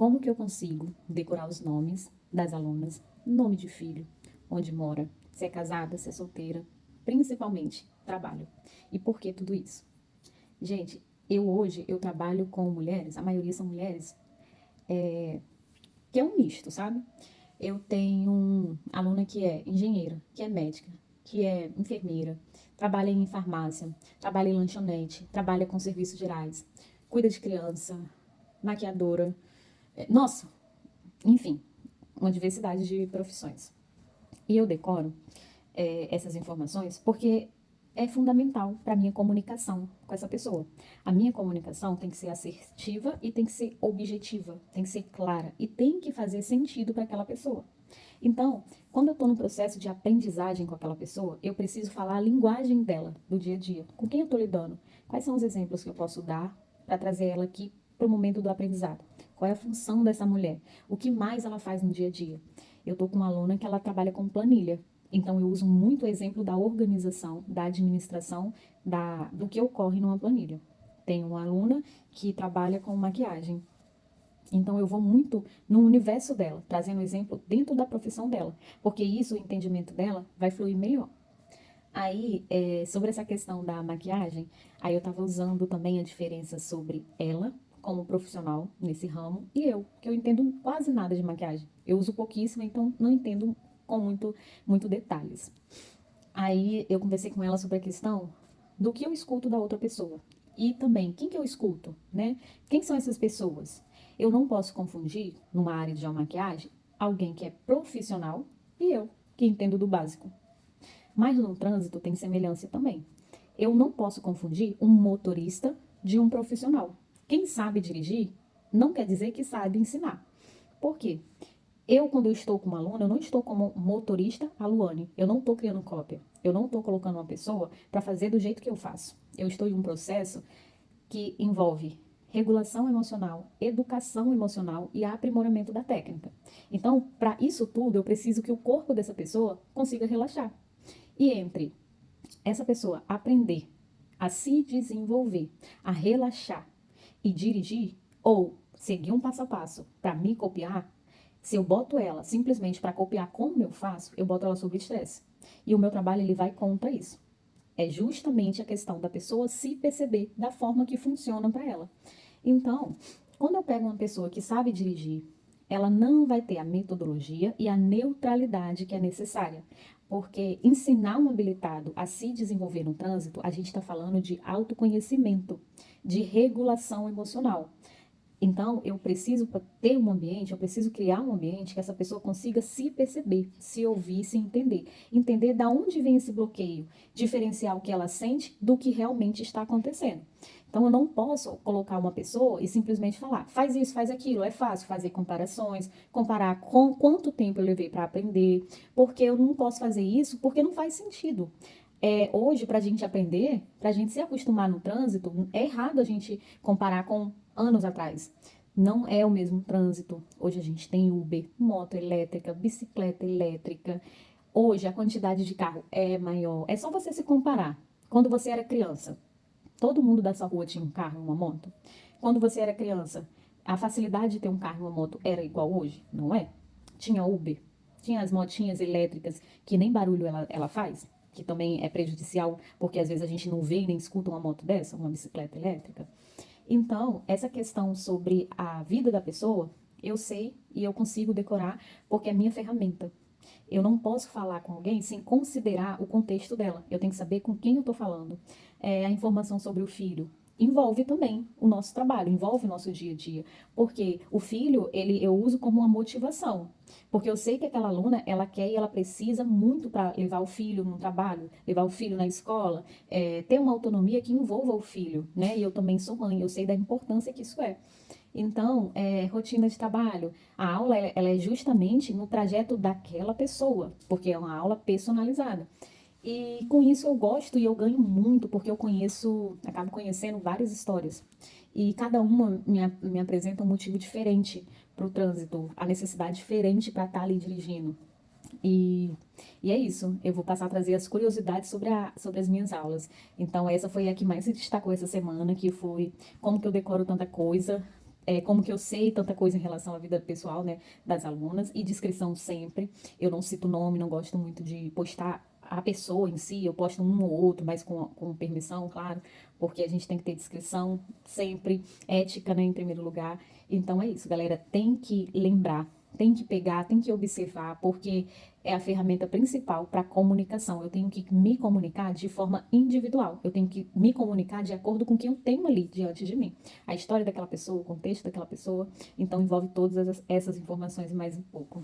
Como que eu consigo decorar os nomes das alunas, nome de filho, onde mora, se é casada, se é solteira, principalmente trabalho. E por que tudo isso? Gente, eu trabalho com mulheres, a maioria são mulheres, que é um misto, sabe? Eu tenho uma aluna que é engenheira, que é médica, que é enfermeira, trabalha em farmácia, trabalha em lanchonete, trabalha com serviços gerais, cuida de criança, maquiadora, nossa, enfim, uma diversidade de profissões. E eu decoro essas informações porque é fundamental para a minha comunicação com essa pessoa. A minha comunicação tem que ser assertiva e tem que ser objetiva, tem que ser clara e tem que fazer sentido para aquela pessoa. Então, quando eu estou no processo de aprendizagem com aquela pessoa, eu preciso falar a linguagem dela, do dia a dia. Com quem eu estou lidando? Quais são os exemplos que eu posso dar para trazer ela aqui para o momento do aprendizado? Qual é a função dessa mulher? O que mais ela faz no dia a dia? Eu estou com uma aluna que ela trabalha com planilha. Então, eu uso muito o exemplo da organização, da administração, do que ocorre numa planilha. Tenho uma aluna que trabalha com maquiagem. Então, eu vou muito no universo dela, trazendo exemplo dentro da profissão dela, porque isso, o entendimento dela, vai fluir melhor. Aí, sobre essa questão da maquiagem, aí eu estava usando também a diferença sobre ela, como profissional nesse ramo, e eu, que eu entendo quase nada de maquiagem. Eu uso pouquíssimo, então não entendo com muito detalhes. Aí eu conversei com ela sobre a questão do que eu escuto da outra pessoa. E também, quem que eu escuto, né? Quem são essas pessoas? Eu não posso confundir, numa área de maquiagem, alguém que é profissional e eu, que entendo do básico. Mas no trânsito tem semelhança também. Eu não posso confundir um motorista de um profissional. Quem sabe dirigir não quer dizer que sabe ensinar. Por quê? Quando eu estou com uma aluna, eu não estou como motorista a Luane. Eu não estou criando cópia. Eu não estou colocando uma pessoa para fazer do jeito que eu faço. Eu estou em um processo que envolve regulação emocional, educação emocional e aprimoramento da técnica. Então, para isso tudo, eu preciso que o corpo dessa pessoa consiga relaxar. E entre essa pessoa aprender a se desenvolver, a relaxar e dirigir, ou seguir um passo a passo para me copiar, se eu boto ela simplesmente para copiar como eu faço, eu boto ela sob estresse. E o meu trabalho ele vai contra isso. É justamente a questão da pessoa se perceber da forma que funciona para ela. Então, quando eu pego uma pessoa que sabe dirigir, ela não vai ter a metodologia e a neutralidade que é necessária. Porque ensinar um habilitado a se desenvolver no trânsito, a gente está falando de autoconhecimento, de regulação emocional. Então, eu preciso ter um ambiente, eu preciso criar um ambiente que essa pessoa consiga se perceber, se ouvir, se entender. Entender da onde vem esse bloqueio, diferenciar o que ela sente do que realmente está acontecendo. Então, eu não posso colocar uma pessoa e simplesmente falar, faz isso, faz aquilo. É fácil fazer comparações, comparar com quanto tempo eu levei para aprender, porque eu não posso fazer isso porque não faz sentido. Hoje, para a gente aprender, para a gente se acostumar no trânsito, é errado a gente comparar com anos atrás. Não é o mesmo trânsito. Hoje a gente tem Uber, moto elétrica, bicicleta elétrica. Hoje a quantidade de carro é maior. É só você se comparar. Quando você era criança, todo mundo da sua rua tinha um carro e uma moto. Quando você era criança, a facilidade de ter um carro e uma moto era igual hoje? Não é? Tinha Uber, tinha as motinhas elétricas que nem barulho ela faz, que também é prejudicial, porque às vezes a gente não vê e nem escuta uma moto dessa, uma bicicleta elétrica. Então, essa questão sobre a vida da pessoa, eu sei e eu consigo decorar porque é minha ferramenta. Eu não posso falar com alguém sem considerar o contexto dela. Eu tenho que saber com quem eu estou falando. A informação sobre o filho envolve também o nosso trabalho, envolve o nosso dia a dia. Porque o filho, eu uso como uma motivação. Porque eu sei que aquela aluna, ela quer e ela precisa muito para levar o filho no trabalho, levar o filho na escola, ter uma autonomia que envolva o filho, né? E eu também sou mãe, eu sei da importância que isso é. Então, rotina de trabalho. A aula ela é justamente no trajeto daquela pessoa, porque é uma aula personalizada. E com isso eu gosto e eu ganho muito, porque acabo conhecendo várias histórias. E cada uma me apresenta um motivo diferente para o trânsito, a necessidade diferente para estar ali dirigindo. E, e é isso, eu vou passar a trazer as curiosidades sobre as minhas aulas. Então, essa foi a que mais se destacou essa semana, que foi como que eu decoro tanta coisa, como que eu sei tanta coisa em relação à vida pessoal, né, das alunas, e descrição sempre. Eu não cito nome, não gosto muito de postar a pessoa em si, eu posto um ou outro, mas com permissão, claro, porque a gente tem que ter descrição sempre, ética, né, em primeiro lugar. Então é isso, galera, tem que lembrar, tem que pegar, tem que observar, porque é a ferramenta principal para comunicação. Eu tenho que me comunicar de forma individual, eu tenho que me comunicar de acordo com o que eu tenho ali diante de mim. A história daquela pessoa, o contexto daquela pessoa, então envolve todas essas informações e mais um pouco.